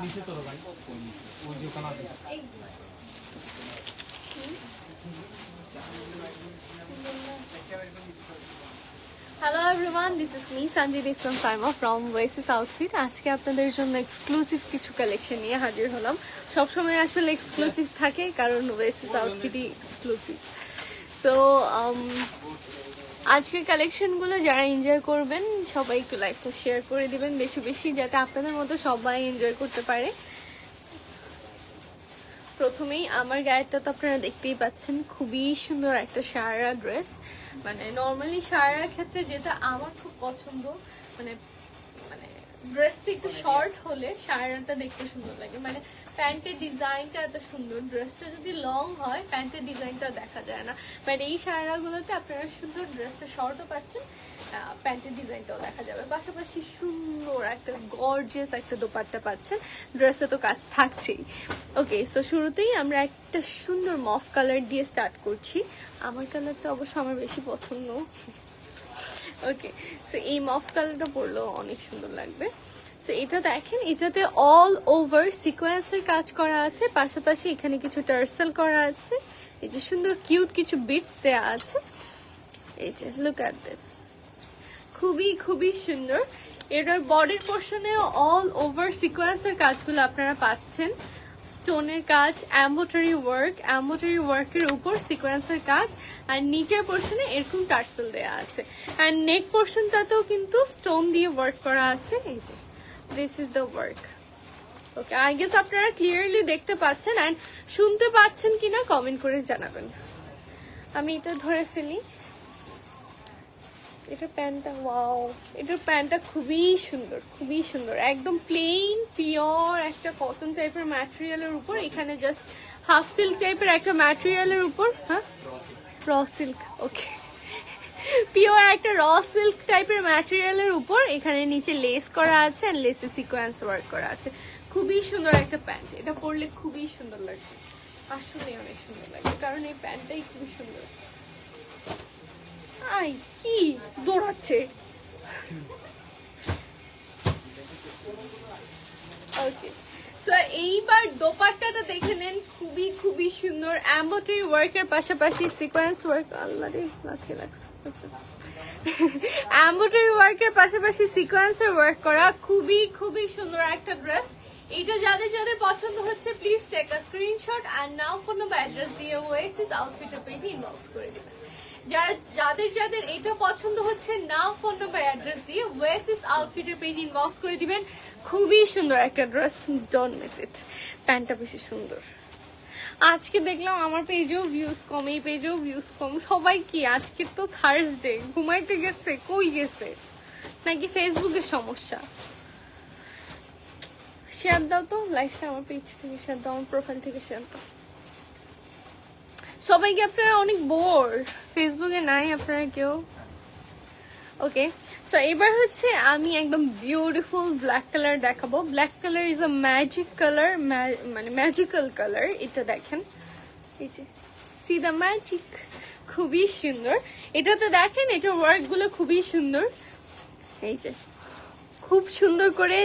নিচে তো ভাই ওই যে ওখানে আছে Hello everyone, this is me Sanjit Islam Saima from Oasis Outfit. আজকে আপনাদের জন্য এক্সক্লুসিভ কিছু কালেকশন নিয়ে হাজির হলাম। সব সময় আসলে এক্সক্লুসিভ থাকে কারণ Oasis Outfitই এক্সক্লুসিভ। সো আজকের কালেকশনগুলো যারা এনজয় করবেন সবাই একটু লাইভটা শেয়ার করে দিবেন বেশি বেশি, যাতে আপনাদের মতো সবাই এনজয় করতে পারে। প্রথমেই আমার গায়েরটা তো আপনারা দেখতেই পাচ্ছেন, খুবই সুন্দর একটা শারারা ড্রেস। মানে নর্মালি শারারার ক্ষেত্রে যেটা আমার খুব পছন্দ, মানে মানে ড্রেসটা একটু শর্ট হলে শারারাটা দেখতে সুন্দর লাগে। মানে প্যান্টের ডিজাইনটা এত সুন্দর, ড্রেসটা যদি লং হয় প্যান্টের ডিজাইনটা দেখা যায় না। বাট এই শারারাগুলোতে আপনারা সুন্দর, ড্রেসটা শর্টও পাচ্ছেন, প্যান্টের ডিজাইনটাও দেখা যাবে, পাশাপাশি সুন্দর একটা গর্জিয়াস একটা দোপাট্টা পাচ্ছেন। ড্রেসে তো কাজ থাকছেই। ওকে, সো শুরুতেই আমরা একটা সুন্দর মফ কালার দিয়ে স্টার্ট করছি। আমার কালারটা অবশ্য আমার বেশি পছন্দ। ওকে, সো এই মফ কালারটা পরলেও অনেক সুন্দর লাগবে। সো এটা দেখেন, এটাতে অল ওভার সিকোয়েন্সের কাজ করা আছে, পাশাপাশি এখানে কিছু টার্সেল করা আছে, এই যে সুন্দর কিউট কিছু বিটস দেয়া আছে। এই যে লুক অ্যাট দিস, খুবই খুবই সুন্দর। এটার বডির পোর্শনে অল ওভার সিকোয়েন্সের কাজগুলো আপনারা পাচ্ছেন। স্টোনের কাজ, এমব্রয়ডারি ওয়ার্কের উপর সিকোয়েন্সের কাজ, আর নিচের পোর্শনে এরকম টার্সেল দেয়া আছে। অ্যান্ড নেক পোর্শনটাতেও কিন্তু স্টোন দিয়ে ওয়ার্ক করা আছে। এই যে this is the work. Okay, I guess আপনারা ক্লিয়ারলি দেখতে পাচ্ছেন অ্যান্ড শুনতে পাচ্ছেন কিনা কমেন্ট করে জানাবেন। আমি এটা ধরে ফেলি। এটার প্যান্টটা, ওয়াও, এটার প্যান্টটা খুবই সুন্দর, খুবই সুন্দর। একদম প্লেন পিওর একটা কটন টাইপের ম্যাটেরিয়ালের উপর, এখানে জাস্ট হাফ সিল্ক টাইপের একটা ম্যাটেরিয়ালের উপর, হ্যাঁ র সিল্ক, ওকে, পিওর একটা র সিল্ক টাইপের ম্যাটেরিয়ালের উপর এখানে নিচে লেস করা আছে, আর লেসে সিকোয়েন্স ওয়ার্ক করা আছে। খুবই সুন্দর একটা প্যান্ট, এটা পরলে খুবই সুন্দর লাগছে, আসলে অনেক সুন্দর লাগবে, কারণ এই প্যান্টটাই খুবই সুন্দর। আই কি দৌড়াচ্ছে। ওকে, সো এইবার দোপাট্টাটা দেখে নেন, খুবই খুবই সুন্দর। এমব্রয়ডারি ওয়ার্কের পাশাপাশি সিকোয়েন্স ওয়ার্ক, আল্লাহ রে লাস্টে লাগছে, এমব্রয়ডারি ওয়ার্কের পাশাপাশি সিকোয়েন্সের ওয়ার্ক করা, খুবই খুবই সুন্দর একটা ড্রেস। এইটা যাদের যাদের পছন্দ হচ্ছে please take a screenshot and now phone number address দিয়ে ওয়েসিস আউটফিটের পেজে ইনবক্স করে দিবেন। যাদের যাদের এটা পছন্দ হচ্ছে নাও ফোন নাম্বার অ্যাড্রেস দিয়ে ওয়েসিস আউটফিটের পেজে ইনবক্স করে দিবেন। খুবই সুন্দর একটা ড্রেস, ডোন্ট মিস ইট। প্যান্টটা বেশি সুন্দর। আজকে দেখলাম আমার পেজেও ভিউজ কম, এই পেজেও ভিউজ কম। সবাই কি আজকে তো থার্সডে, ঘুমাইতে গেছে, কই গেছে, নাকি ফেসবুকের সমস্যা? শেয়ার দাও তো লাইভটা, আমার পেজ থেকে শেয়ার দাও, আমার প্রোফাইল থেকে শেয়ার দাও। সবাইকে আপনারা অনেক বোর, ফেসবুকে নাই আপনারা কেউ। ওকে, সো এবার হচ্ছে আমি একদম বিউটিফুল ব্ল্যাক কালার দেখাবো। Black colour is a magic colour, মানে ম্যাজিক্যাল কালার। এটা দেখেন, এই যে সি দ্য ম্যাজিক, খুবই সুন্দর। এটাতে দেখেন এটার ওয়ার্ক গুলো খুবই সুন্দর। এই যে খুব সুন্দর করে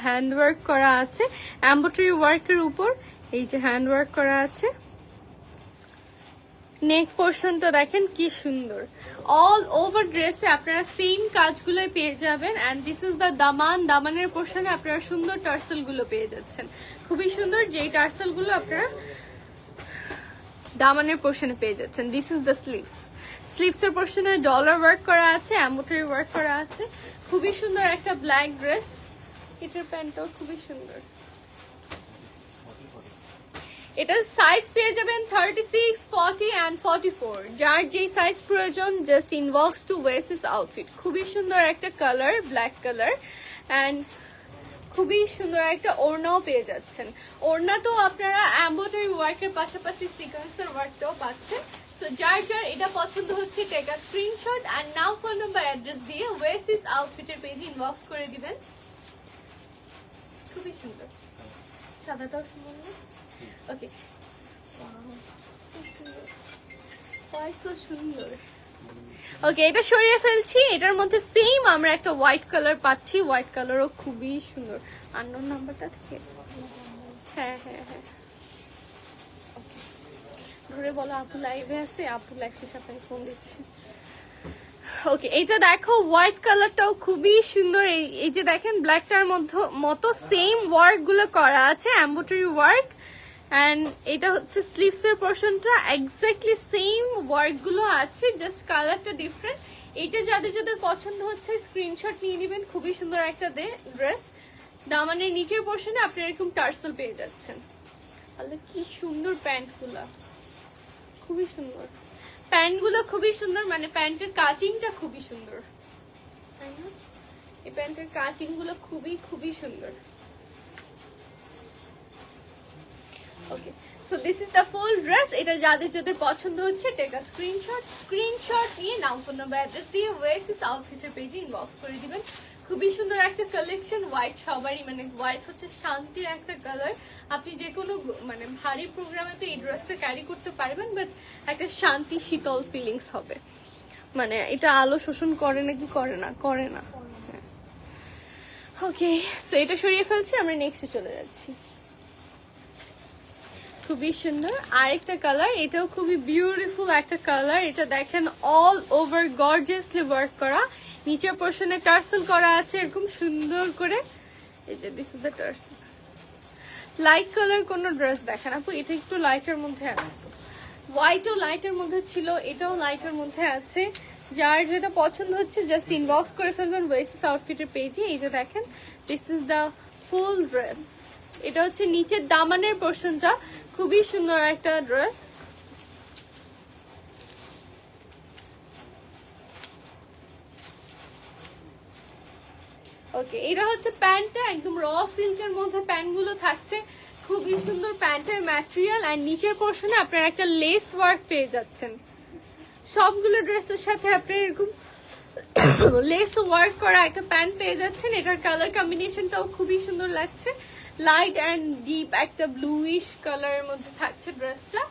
হ্যান্ড ওয়ার্ক করা আছে, এমব্রয়ডারি ওয়ার্কের উপর এই যে হ্যান্ড ওয়ার্ক করা আছে। নেক পোর্শনটা দেখেন কি সুন্দর। অল ওভার ড্রেসে আপনারা সেম কাজগুলো পেয়ে যাবেন। অ্যান্ড দিস ইজ দ্য দামান, দামানের পোর্শনে আপনারা সুন্দর টার্সেল গুলো পেয়ে যাচ্ছেন, খুবই সুন্দর। যেই টার্সেল গুলো আপনারা দামানের পোর্শনে পেয়ে যাচ্ছেন। দিস ইজ দ্য স্লিভস, স্লিভসের পোর্শনে ডলার ওয়ার্ক করা আছে, এমব্রয়ডারি ওয়ার্ক করা আছে, খুবই সুন্দর একটা ব্ল্যাক ড্রেস। এটার প্যান্টটাও খুবই সুন্দর। এটা সাইজ পেয়ে যাবেন 36, 40 and 44। যার যেই সাইজ প্রয়োজন just inbox two Oasis outfit. খুবই সুন্দর একটা কালার, ব্ল্যাক কালার, অ্যান্ড খুবই সুন্দর একটা ওড়নাও পেয়ে যাচ্ছেন। ওড়না তো আপনারা এমব্রয়ডারি ওয়ার্কের পাশাপাশি সিকোয়েন্সের ওয়ার্কটাও পাচ্ছেন। সো যার যার এটা পছন্দ হচ্ছে take a screenshot and now phone number address দিয়ে ওয়েসিস আউটফিটের পেজে ইনবক্স করে দিবেন। খুবই সুন্দর, সাদাটাও সুন্দর। ওকে, ওয়াই সো সুন্দর। ওকে, এটা সরিয়ে ফেলছি। এটার মধ্যে সেম আমরা একটা হোয়াইট কালার পাচ্ছি, হোয়াইট কালারও খুবই সুন্দর। আননোন নাম্বারটা থেকে হ্যাঁ হ্যাঁ হ্যাঁ ধরে বলো আপু লাইভে আছে, আপু লাইভের সাথে ফোন দিচ্ছে। ওকে, এটা দেখো হোয়াইট কালারটাও খুবই সুন্দর। এই যে দেখেন ব্ল্যাকটার মতো সেম ওয়ার্ক গুলো করা আছে, এমব্রয়ডারি ওয়ার্ক। এন্ড এটা হচ্ছে স্লিভস এর পোরশনটা, এক্স্যাক্টলি সেম ওয়ার্ক গুলো আছে, জাস্ট কালারটা ডিফারেন্ট। এটা যাদের যাদের পছন্দ হচ্ছে স্ক্রিনশট নিয়ে নেবেন। খুবই সুন্দর একটা ড্রেস। দামানের নিচের পোরশনে আপনারা এরকম টার্সেল পেয়ে যাচ্ছেন। তাহলে কি সুন্দর প্যান্ট গুলা, খুবই সুন্দর প্যান্ট গুলো, খুবই সুন্দর। মানে প্যান্টের কাটিংটা খুবই সুন্দর, তাই না? এই প্যান্টের কাটিং গুলো খুবই খুবই সুন্দর। Okay, so this is the full dress. এটা যাদের যাদের পছন্দ হচ্ছে টেক আ স্ক্রিনশট নিয়ে নাম, ফোন নাম্বার, অ্যাড্রেস দিয়ে ওয়েসিস আউটফিটের পেজে ইনবক্স করে দিবেন। খুবই সুন্দর একটা কালেকশন। হোয়াইট সবারই, মানে হোয়াইট হচ্ছে শান্তির একটা কালার। আপনি যে কোনো মানে ভারী প্রোগ্রামে তো এই ড্রেসটা ক্যারি করতে পারবেন, বাট একটা শান্তি শীতল ফিলিংস হবে। মানে এটা আলো শোষণ করে নাকি করে না? করে না। ওকে, সো এটা সরিয়ে ফেলছি, আমরা নেক্সটে চলে যাচ্ছি। খুবই সুন্দর আরেকটা কালার, এটাও খুবই বিউটিফুল একটা কালার। এটা দেখেন অল ওভার গর্জিয়াসলি ওয়ার্ক করা, নিচের পোরশনে টার্সেল করা আছে এরকম সুন্দর করে। এই যে this is the tassel. Light colour কোন ড্রেস দেখেন আপু? এটা একটু লাইটের মধ্যে আছে, হোয়াইটও লাইটের মধ্যে ছিল, এটাও লাইটের মধ্যে আছে। যার যেটা পছন্দ হচ্ছে জাস্ট ইনবক্স করে ফেলবেন ওয়েসিস আউটফিটের পেজে। এই যে দেখেন this is the full dress. এটা হচ্ছে নিচের দামানের পোরশনটা, খুবই সুন্দর একটা ড্রেস। ওকে, এটা হচ্ছে প্যান্টটা, একদম র সিল্কের মধ্যে প্যান্ট গুলো থাকছে, খুবই সুন্দর প্যান্টের ম্যাটেরিয়াল। আর নিচের পোরশনে আপনারা একটা লেস ওয়ার্ক পেয়ে যাচ্ছেন। সবগুলো ড্রেসের সাথে আপনারা এরকম লেস ওয়ার্ক করা একটা প্যান্ট পেয়ে যাচ্ছেন। এটার কালার কম্বিনেশনটাও খুবই সুন্দর লাগছে, লাইট অ্যান্ড ডিপ একটা ব্লুইশ কালারের মধ্যে থাকছে ড্রেসটা।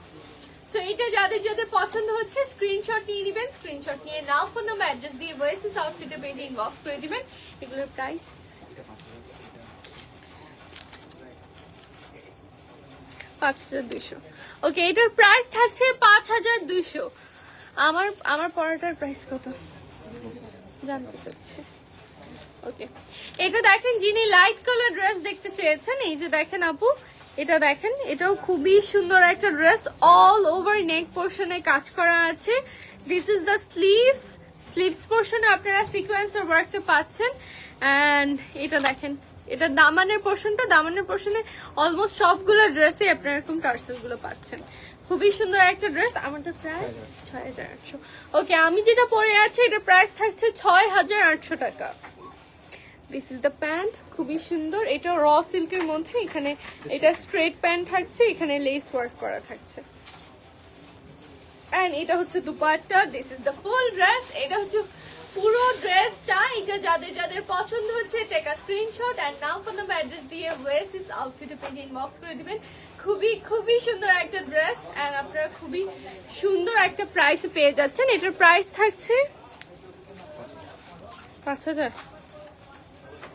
সো এটা যাদের যাদের পছন্দ হচ্ছে স্ক্রিনশট নিয়ে নেবেন। স্ক্রিনশট নিয়ে নাও, ফোন নাম্বার, অ্যাড্রেস দিয়ে ওয়েসিস আউটফিটের পেজে ইনবক্স করে দিবেন। এগুলোর প্রাইস 5200। ওকে, এটার প্রাইস থাকছে 5200। আমার পড়াটার প্রাইস কত জানতে চাচ্ছে। ওকে, এটা দেখেন যিনি লাইট কালার ড্রেস দেখতে চেয়েছেন, এই যে দেখেন আপু, এটা দেখেন, এটাও খুবই সুন্দর একটা ড্রেস। অল ওভার নেক পোরশনে কাজ করা আছে। দিস ইজ দ্য স্লিভস পোরশনে আপনারা সিকোয়েন্সের ওয়ার্কটা পাচ্ছেন। এন্ড এটা দেখেন, এটা দামানের পোরশনে অলমোস্ট সবগুলো ড্রেসে আপনারা এরকম টার্সেল গুলো পাচ্ছেন। খুবই সুন্দর একটা ড্রেস। আমাদের প্রাইস 6800। ওকে, আমি যেটা পরে আছি এটার প্রাইস থাকছে 6800 টাকা। দিস ইজ দ্য প্যান্ট, খুবই সুন্দর। এটা র সিল্কের মধ্যে, এখানে এটা স্ট্রেট প্যান্ট থাকছে, এখানে লেস ওয়ার্ক করা থাকছে। এন্ড এটা হচ্ছে dupatta. This is the full dress. এটা হচ্ছে পুরো ড্রেসটা। এটা যাদের যাদের পছন্দ হচ্ছে take a screenshot and now, phone number, address দিয়ে ওয়েসিস আউটফিটের পেজে ইনবক্স করে দিবেন। খুবই খুবই সুন্দর একটা ড্রেস এন্ড আপনারা খুবই সুন্দর একটা প্রাইসে পেয়ে যাচ্ছেন। এটার প্রাইস থাকছে 5000।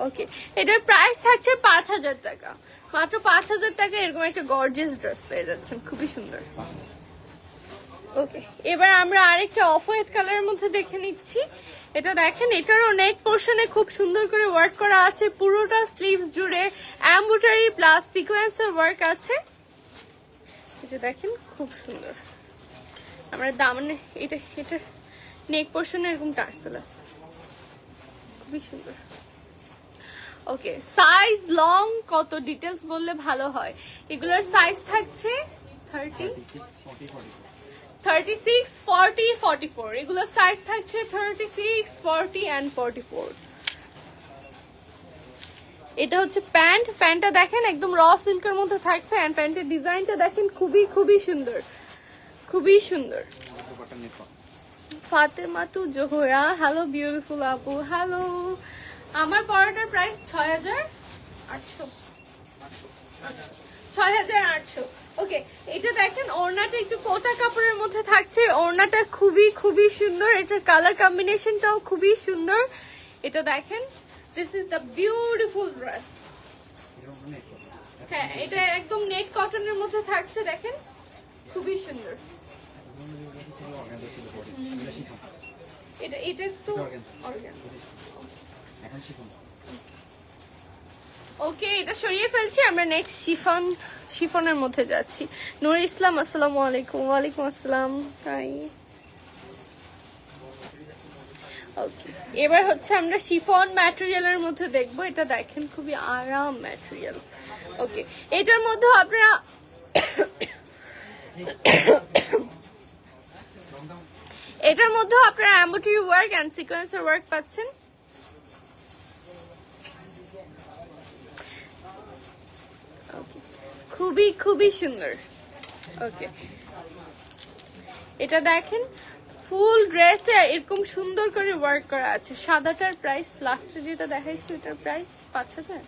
ওকে, এটার প্রাইস থাকছে 5000 টাকা, মাত্র 5000 টাকা এরকম একটা গর্জিয়াস ড্রেস পেয়ে যাচ্ছেন, খুবই সুন্দর। ওকে, এবার আমরা আরেকটা অফ হোয়াইট কালারের মধ্যে দেখে নিচ্ছি। এটা দেখেন, এটারও নেক পোরশনে খুব সুন্দর করে ওয়ার্ক করা আছে, পুরোটা স্লিভস জুড়ে এমব্রয়ডারি প্লাস সিকোয়েন্সের ওয়ার্ক আছে। এটা দেখেন খুব সুন্দর। আমরা দামানে এটা নেক পোরশনে এরকম টার্সেল আছে, খুবই সুন্দর। ওকে, সাইজ লং কত ডিটেলস বললে ভালো হয়। এগুলোর সাইজ থাকছে 36, 40, 44। এগুলোর সাইজ থাকছে 36, 40 and 44। এটা হচ্ছে প্যান্ট। প্যান্টটা দেখেন একদম র সিল্কের মধ্যে থাকছে এন্ড প্যান্টের ডিজাইনটা দেখেন খুবই খুবই সুন্দর, খুবই সুন্দর। ফাতেমা তু জোহরা, হ্যালো বিউটিফুল আপু, হ্যালো। আমার পড়াটার প্রাইস 6800। ওকে, এটা দেখেন ওড়নাটা একটু কোটা কাপড়ের মধ্যে থাকছে, ওড়নাটা খুবই খুবই সুন্দর, এটার কালার কম্বিনেশনটাও খুবই সুন্দর। এটা দেখেন, this is the beautiful dress. হ্যাঁ, এটা একদম নেট কটনের মধ্যে থাকছে, দেখেন খুবই সুন্দর। এটা তো ওকে, এটা সরিয়ে ফেলছি, আমরা নেক্সট শিফনের মধ্যে যাচ্ছি। নূর ইসলাম, আসসালামু আলাইকুম। ওয়ালাইকুম আসসালাম। হাই। ওকে, এবার হচ্ছে আমরা শিফন ম্যাটেরিয়ালের মধ্যে দেখবো। এটা দেখেন খুবই আরাম ম্যাটেরিয়াল। ওকে, এটার মধ্যে আপনারা এমব্রয়ডারি ওয়ার্ক এন্ড সিকোয়েন্সের ওয়ার্ক পাচ্ছেন। খুবই খুবই সুন্দর। ওকে, এটা দেখেন ফুল ড্রেসে এরকম সুন্দর করে ওয়ার্ক করা আছে। সাদাটার প্রাইস লাস্টে যেটা দেখাইছি ওটার প্রাইস 5000।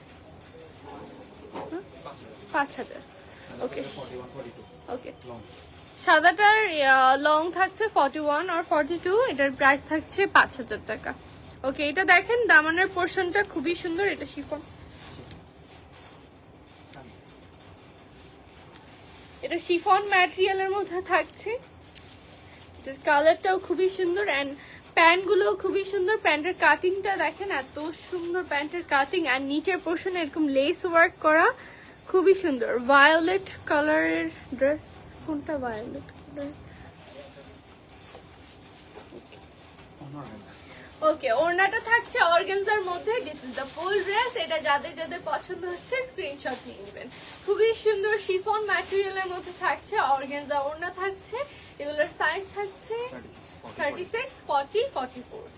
5000। ওকে ওকে, সাদাটার লং থাকছে 41 আর 42, এটার প্রাইস থাকছে 5000 টাকা। ওকে, এটা দেখেন দামানের পোর্শনটা খুবই সুন্দর, এটা শিফন, এটা শিফন ম্যাটেরিয়ালের মধ্যে থাকছে। এটার কালারটাও খুবই সুন্দর এন্ড প্যান্ট গুলো খুবই সুন্দর। প্যান্টের কাটিংটা দেখেন, এত সুন্দর প্যান্টের কাটিং, আর নিচের পোর্শনে এরকম লেস ওয়ার্ক করা, খুবই সুন্দর। ভায়োলেট কালারের ড্রেস, কোনটা ভায়োলেট কালার? ওকে, ওড়নাটা থাকছে অর্গানজার মধ্যে। This is the full dress. এটা যাদের যাদের পছন্দ হচ্ছে স্ক্রিনশট নিয়ে নেবেন। খুবই সুন্দর শিফন ম্যাটেরিয়ালের মধ্যে থাকছে, অর্গানজা ওড়না থাকছে। এগুলোর সাইজ থাকছে 36, 40, 44।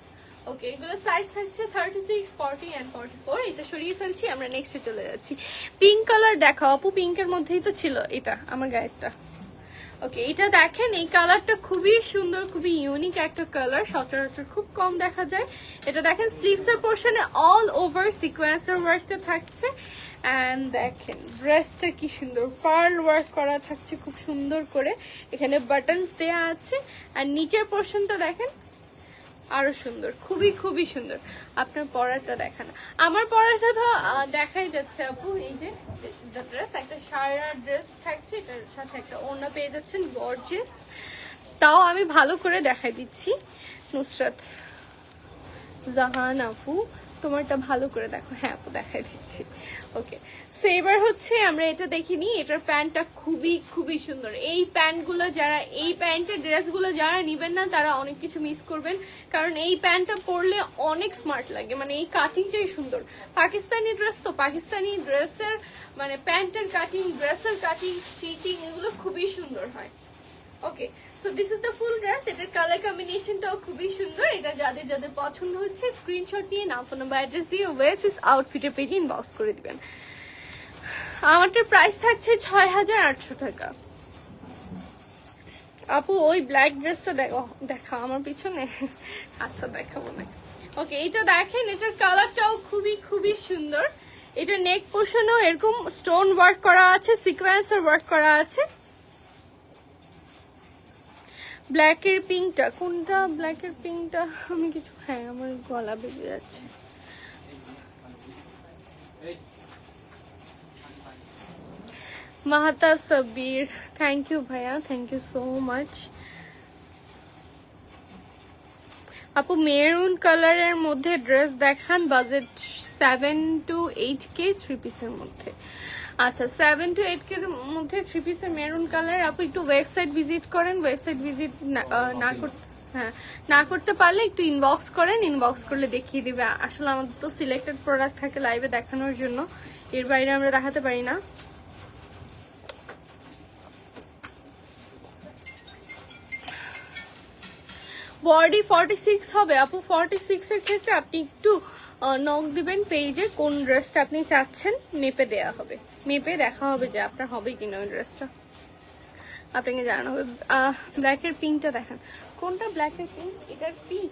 ওকে, এগুলোর সাইজ থাকছে 36, 40 এন্ড 44। এটা সরিয়ে ফেলছি, আমরা নেক্সটে চলে যাচ্ছি। পিঙ্ক কালার দেখাও আপু, পিঙ্কের মধ্যেই তো ছিল এটা আমার গায়েরটা। ওকে, এটা দেখেন, এই কালারটা খুবই সুন্দর, খুবই ইউনিক একটা কালার, সচরাচর খুব কম দেখা যায়। এটা দেখেন স্লিভস এর পোর্শনে অল ওভার সিকোয়েন্সের ওয়ার্কটা থাকছে এন্ড দেখেন ড্রেসটা কি সুন্দর পার্ল ওয়ার্ক করা থাকছে খুব সুন্দর করে। এখানে বাটনস দেয়া আছে আর নিচের পোর্শনটা দেখেন আরো সুন্দর, খুবই খুবই সুন্দর। আপনার পরাটা দেখান, আমার পরাটা তো দেখাই যাচ্ছে আপু। এই যে ড্রেস, একটা সারা ড্রেস থাকছে, এটার সাথে একটা ওড়না পেয়ে যাচ্ছেন গর্জিয়াস। তাও আমি ভালো করে দেখাই দিচ্ছি। নুসরাত জাহান আপু, তোমারটা ভালো করে দেখো। হ্যাঁ আপু, দেখাই দিচ্ছি। ওকে, সো এবার হচ্ছে আমরা এটা দেখিনি। এটার প্যান্টটা খুবই খুবই সুন্দর। এই প্যান্টগুলো যারা, এই প্যান্টের ড্রেসগুলো যারা নিবেন না তারা অনেক কিছু মিস করবেন, কারণ এই প্যান্টটা পরলে অনেক স্মার্ট লাগে। মানে এই কাটিংটাই সুন্দর। পাকিস্তানি ড্রেস তো, পাকিস্তানি ড্রেসের মানে প্যান্টের কাটিং, ড্রেসের কাটিং, স্টিচিং এগুলো খুবই সুন্দর হয়। Okay, so this is the full dress. এটার কালার কম্বিনেশনটাও খুবই সুন্দর। এটা যাদের যাদের পছন্দ হচ্ছে স্ক্রিনশট নিয়ে নাম, ফোন নাম্বার, অ্যাড্রেস দিয়ে ওয়েসিস আউটফিটের পেজে ইনবক্স করে দিবেন। আমারটার প্রাইস থাকছে 6800 টাকা। আপু ওই ব্ল্যাক ড্রেসটা দেখা আমার পিছনে। আচ্ছা, দেখাবো না। ওকে, এটা দেখেন, এটার কালারটাও খুবই খুবই সুন্দর। এটা নেক পোর্শনেও এরকম স্টোন ওয়ার্ক করা আছে, সিকোয়েন্সের ওয়ার্ক করা আছে। ব্ল্যাকের পিঙ্কটা কোনটা? ব্ল্যাকের পিঙ্কটা আমি কিছু, হ্যাঁ আমার গলা বেজে যাচ্ছে। মাহাতা সাব্বির, থ্যাংক ইউ ভাইয়া, থ্যাংক ইউ সো মাচ। আপু মেরুন কালারের মধ্যে ড্রেস দেখান, বাজেট 7 to 8K, 3 পিসের মধ্যে। আচ্ছা, 7 to 8K এর মধ্যে 3 পিসের মেরুন কালার। আপু একটু ওয়েবসাইট ভিজিট করেন, ওয়েবসাইট ভিজিট না করতে পারলে একটু ইনবক্স করেন, ইনবক্স করলে দেখিয়ে দিবে। আসলে আমাদের তো সিলেক্টেড প্রোডাক্ট থাকে লাইভে দেখানোর জন্য, এর বাইরে আমরা দেখাতে পারি না। বডি 46 হবে আপু। 46 এর ক্ষেত্রে আপনি একটু নক দিবেন পেজে, কোন ড্রেসটা আপনি চাচ্ছেন, মেপে দেয়া হবে, মেপে দেখা হবে যে আপনার হবে কিনা ওই ড্রেসটা, আপনাকে জানানো হবে। ব্ল্যাকের পিঙ্কটা দেখান, কোনটা ব্ল্যাকের পিঙ্ক? এটার পিঙ্ক,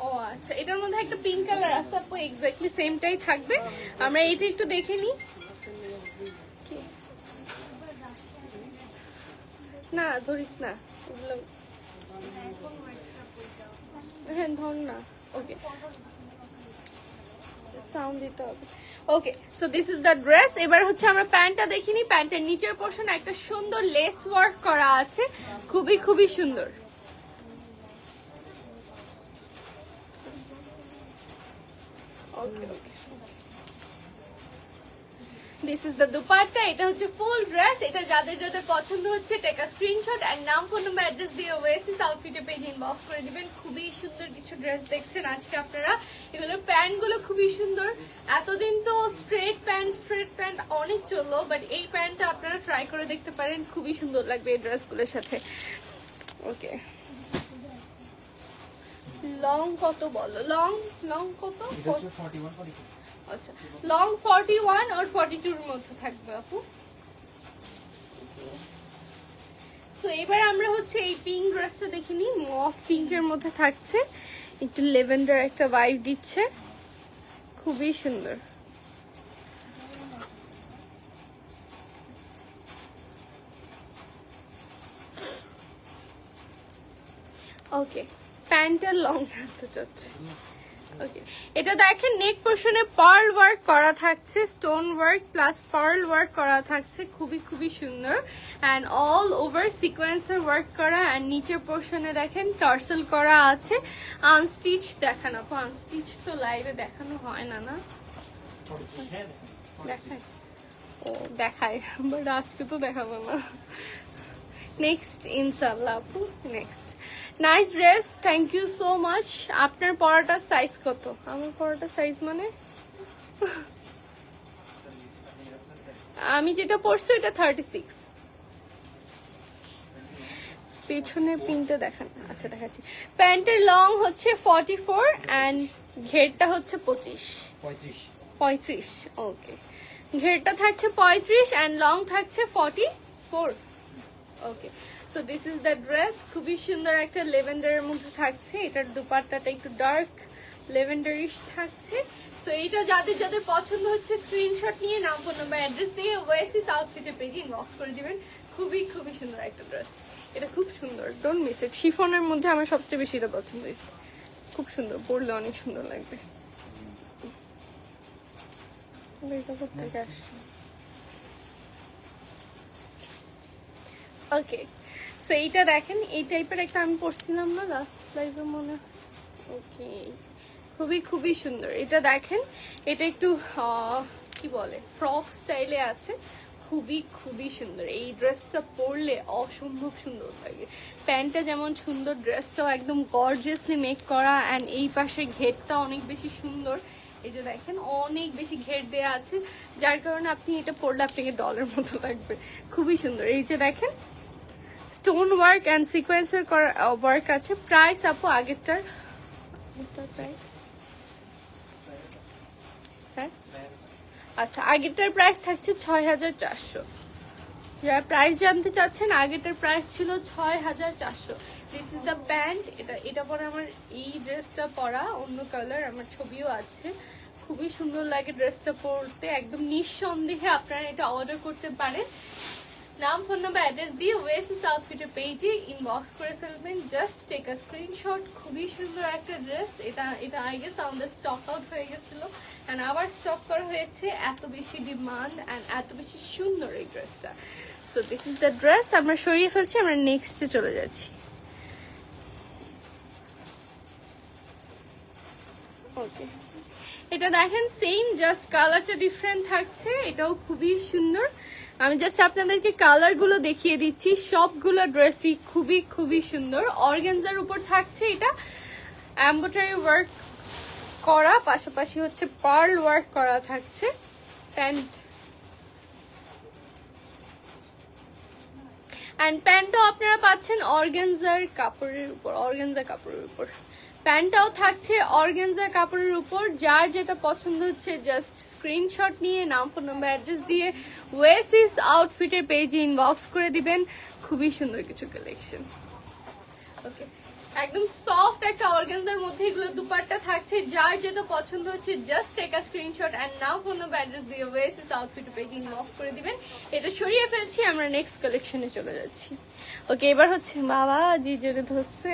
ও আচ্ছা, এটার মধ্যে একটা পিঙ্ক কালার আছে আপু, এক্স্যাক্টলি সেমটাই থাকবে। আমরা এইটা একটু দেখে নিই। না ধরিস না ওগুলো, হ্যাঁ ধর না। ওকে সাউন্ড দিতে হবে। ওকে so this is the dress. এবার হচ্ছে আমরা প্যান্টটা দেখিনি। প্যান্টের নিচের পোর্শন একটা সুন্দর লেস ওয়ার্ক করা আছে, খুবই খুবই সুন্দর। Okay okay this is the dupatta. এটা হচ্ছে ফুল ড্রেস। এটা যাদের যাদের পছন্দ হচ্ছে টেক আ স্ক্রিনশট এন্ড নাম ফোন নাম্বার অ্যাড্রেস দিয়ে ওয়েসিস আউটফিটে পেজ ইনবক্স করে দিবেন। খুবই সুন্দর কিছু ড্রেস দেখছেন আজকে আপনারা। এগুলোর প্যান্ট গুলো খুবই সুন্দর। এতদিন তো স্ট্রেট প্যান্ট অনেক চললো, বাট এই প্যান্টটা আপনারা ট্রাই করে দেখতে পারেন, খুবই সুন্দর লাগবে এই ড্রেসগুলোর সাথে। ওকে লং কত বলো? লং কত? আচ্ছা লং 41 আর 42 এর মধ্যে থাকবে আপু। তো এবার আমরা হচ্ছে এই পিঙ্ক ড্রেসটা দেখিনি। মফ পিঙ্কের মধ্যে থাকছে, একটু লেভেন্ডার একটা ভাইব দিচ্ছে, খুবই সুন্দর। ওকে প্যান্টের লং থাকতে চাচ্ছে। ওকে এটা দেখেন নেক পোর্শনে পার্ল ওয়ার্ক করা থাকছে, stone work plus pearl work করা থাকছে, খুবই খুবই সুন্দর। And all over sequencer work করা। অ্যান্ড নিচের পোর্শনে দেখেন টার্সেল করা আছে। আনস্টিচ দেখানো, আনস্টিচ তো লাইভে দেখানো হয় না, না দেখায়? ও দেখায়, বাট আজকে তো দেখাবো না। নেক্সট ইনশাল্লাহ আপু, next nice dress, thank you so much. আপনার পরাটার সাইজ কত? আমার পরাটার সাইজ মানে আমি যেটা পরছি এটা 36। পেছনের পিনটা দেখান। আচ্ছা দেখাচ্ছি। প্যান্টের লং হচ্ছে 44 অ্যান্ড ঘেরটা হচ্ছে 35। ওকে ঘেরটা থাকছে 35 অ্যান্ড লং থাকছে 44। ওকে so this is the dress. খুবই সুন্দর একটা লেভেন্ডারের মধ্যে থাকছে। এটার দুপাট্টাটা একটু ডার্ক লেভেন্ডারিশ থাকছে। সো এইটা যাদের যাদের পছন্দ হচ্ছে স্ক্রিনশট নিয়ে নাম ফোন নাম্বার অ্যাড্রেস দিয়ে ওয়েসিস আউটফিটের পেজে ইনবক্স করে দিবেন। খুবই খুবই সুন্দর একটা ড্রেস, এটা খুব সুন্দর, ডোন্ট মিস ইট। শিফনের মধ্যে আমার সবচেয়ে বেশি এটা পছন্দ হয়েছে, খুব সুন্দর, পরলে অনেক সুন্দর লাগবে। ওকে সো এইটা দেখেন, এই টাইপের একটা আমি পরছিলাম না লাস্ট লাইভে মনে। ওকে খুবই খুবই সুন্দর। এটা দেখেন, এটা একটু কি বলে ফ্রক স্টাইলে আছে, খুবই খুবই সুন্দর। এই ড্রেসটা পরলে অসম্ভব সুন্দর লাগে। প্যান্টটা যেমন সুন্দর, ড্রেসটাও একদম গর্জিয়াসলি মেক করা। অ্যান্ড এই পাশে ঘেরটা অনেক বেশি সুন্দর। এই যে দেখেন অনেক বেশি ঘের দেয়া আছে, যার কারণে আপনি এটা পরলে আপনাকে ডলের মতো লাগবে, খুবই সুন্দর। এই যে দেখেন স্টোন ওয়ার্ক অ্যান্ড সিকোয়েন্সের করা ওয়ার্ক আছে। প্রাইস আপু আগেরটার প্রাইস, হ্যাঁ আচ্ছা আগেরটার প্রাইস থাকছে 6400। যারা প্রাইস জানতে চাচ্ছেন, আগেরটার প্রাইস ছিল 6400। This is the pant. এটা পরে আমার এই ড্রেসটা পরা অন্য কালার, আমার ছবিও আছে, খুবই সুন্দর লাগে ড্রেসটা পরতে। একদম নিঃসন্দেহে আপনারা এটা অর্ডার করতে পারেন। নাম ফোন নাম্বার অ্যাড্রেস দিয়ে ওয়েসিস আউটফিটের পেজে ইনবক্স করে ফেলবেন। Just take a screenshot. খুবই সুন্দর একটা ড্রেস। এটা আই গেস আমাদের স্টক আউট হয়ে গেছিল অ্যান্ড আবার স্টক করা হয়েছে। এত বেশি ডিমান্ড অ্যান্ড এত বেশি সুন্দর এই ড্রেসটা। So this is the dress. আমরা সরিয়ে ফেলছি, আমরা নেক্সটে চলে যাচ্ছি। ওকে এটা দেখেন সেম, জাস্ট কালারটা ডিফারেন্ট থাকছে। এটাও খুবই সুন্দর। আমি জাস্ট আপনাদেরকে কালার গুলো দেখিয়ে দিচ্ছি। সবগুলো ড্রেসই খুবই খুবই সুন্দর। অর্গানজার উপর থাকছে এটা এমব্রয়ডারি ওয়ার্ক করা, পাশাপাশি হচ্ছে পার্ল ওয়ার্ক করা থাকছে। প্যান্ট অ্যান্ড প্যান্টটাও আপনারা পাচ্ছেন অর্গানজার কাপড়ের উপর, অর্গানজা কাপড়ের উপর। প্যান্টটাও থাকছে অর্গানজা কাপড়ের উপর। যার যেটা পছন্দ হচ্ছে জাস্ট স্ক্রিনশট নিয়ে নাম ফোন নাম্বার অ্যাড্রেস দিয়ে ওয়েসিস আউটফিটের পেজে ইনবক্স করে দিবেন। খুবই সুন্দর কিছু কালেকশন। ওকে একদম সফট একটা অর্গানজার মধ্যে এগুলো দুপাট্টা থাকছে। যার যেটা পছন্দ হচ্ছে just take a screenshot and now phone number address দিয়ে ওয়েসিস আউটফিট পেজে ইনবক্স করে দিবেন। এটা সরিয়ে ফেলছি, আমরা নেক্সট কালেকশনে চলে যাচ্ছি। ওকে, এবার হচ্ছে বাবা জি জোরে ধরছে।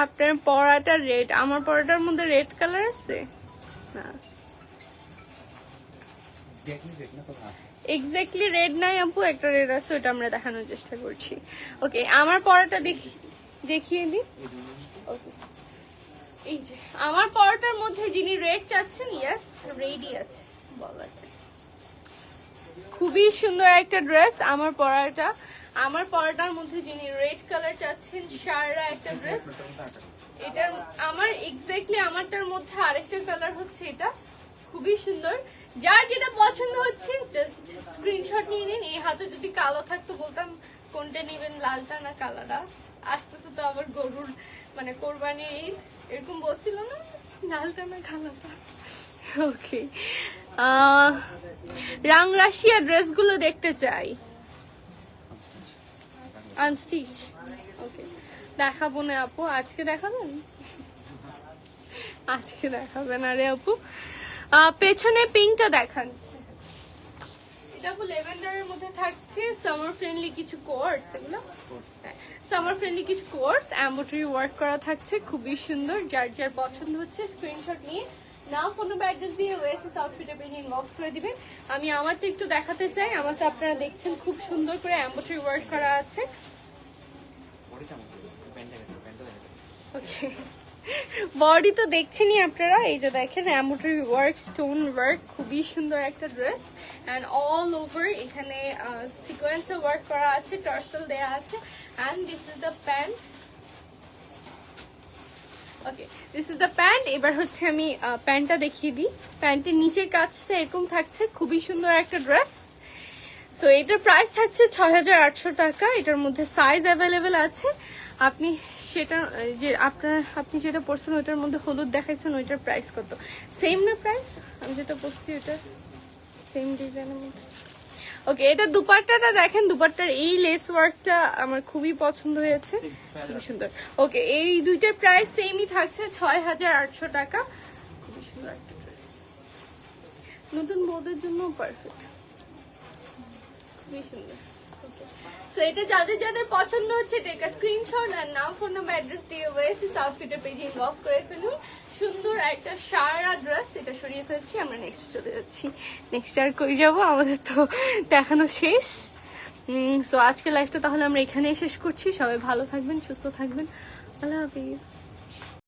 আপনার পরাটা রেড, আমার পরাটার মধ্যে রেড কালার আছে না? এক্স্যাক্টলি রেড নাই আপু, একটা রেড আছে, ওটা আমরা দেখানোর চেষ্টা করছি। ওকে, আমার পরাটা দেখিয়ে দিই। ওকে, এই যে আমার পরাটার মধ্যে যিনি রেড চাচ্ছেন, ইয়েস রেডই আছে বলা যায়। খুবই সুন্দর একটা ড্রেস আমার পরাটা। আমার পরাটার মধ্যে যিনি রেড কালার চাচ্ছেন, সারা একটা ড্রেস। এটার আমার এক্স্যাক্টলি আমারটার মধ্যে আরেকটা কালার হচ্ছে এটা, খুবই সুন্দর। যার যেটা পছন্দ হচ্ছে জাস্ট স্ক্রিনশট নিয়ে নিন। এই হাতে যদি কালো থাকতো বলতাম কোনটা নেবেন, লালটা না কালারটা। আসতেছে তো আবার গরুর মানে কোরবানির ঈদ, এরকম বলছিল না, লালটা না কালারটা। ওকে, রাংরাশিয়া ড্রেসগুলো দেখতে চাই, আনস্টিচ। ওকে, দেখাবো না আপু, আজকে দেখাবেন? আজকে দেখাবেন আরে আপু। পেছনে পিঙ্কটা দেখান। এটা আপু লেভেন্ডারের মধ্যে থাকছে সামার ফ্রেন্ডলি কিছু কোর্স, এগুলো সামার ফ্রেন্ডলি কিছু কোর্স, এমব্রয়ডারি ওয়ার্ক করা থাকছে, খুবই সুন্দর। যার যার পছন্দ হচ্ছে স্ক্রিনশট নিয়ে নাও ফোন নাম্বার অ্যাড্রেস দিয়ে ওয়েসিস আউটফিটে পেজে ইনবক্স করে দিবেন। আমি আমারটা একটু দেখাতে চাই। আমারটা আপনারা দেখছেন খুব সুন্দর করে এমব্রয়ডারি ওয়ার্ক করা আছে। ওকে, বডি তো দেখছেনই আপনারা, এই যে দেখেন এমব্রয়ডারি ওয়ার্ক, স্টোন ওয়ার্ক, খুবই সুন্দর একটা ড্রেস। অ্যান্ড অল ওভার এখানে সিকোয়েন্সে ওয়ার্ক করা আছে, টার্সেল দেয়া আছে। And this is the pant. Okay, this is the pant. এবার হচ্ছে আমি প্যান্টটা দেখিয়ে দিই। প্যান্টের নিচের কাজটা এরকম থাকছে, খুবই সুন্দর একটা ড্রেস। সো এটার প্রাইস থাকছে ৬,৮০০ টাকা। এটার মধ্যে সাইজ অ্যাভেলেবেল আছে। আপনি সেটা যে আপনি যেটা পড়ছেন ওইটার মধ্যে হলুদ দেখাইছেন, ওইটার প্রাইস কত? সেম না প্রাইস? আমি যেটা পড়ছি ওইটা সেম ডিজাইনের মধ্যে। ওকে, এটা দুপাট্টাটা দেখেন, দুপাট্টার এই লেস ওয়ার্কটা আমার খুবই পছন্দ হয়েছে, খুবই সুন্দর। ওকে, এই দুইটার প্রাইস সেমই থাকছে ৬,৮০০ টাকা। খুবই সুন্দর একটা ড্রেস, নতুন বউদের জন্য পারফেক্ট, খুবই সুন্দর। তো এটা যাদের যাদের পছন্দ হচ্ছে টেক আ স্ক্রিনশট আর নাম ফোন নাম্বার অ্যাড্রেস দিয়ে ওয়েসিস আউটফিটের পেজে ইনবক্স করে ফেলুন। সুন্দর একটা সারা ড্রেস, এটা সরিয়ে ফেলছি, আমরা নেক্সট চলে যাচ্ছি। নেক্সট আর কই যাবো, আমাদের তো দেখানো শেষ। সো আজকের লাইফটা তাহলে আমরা এখানেই শেষ করছি। সবাই ভালো থাকবেন, সুস্থ থাকবেন, আল্লাহ হাফিজ।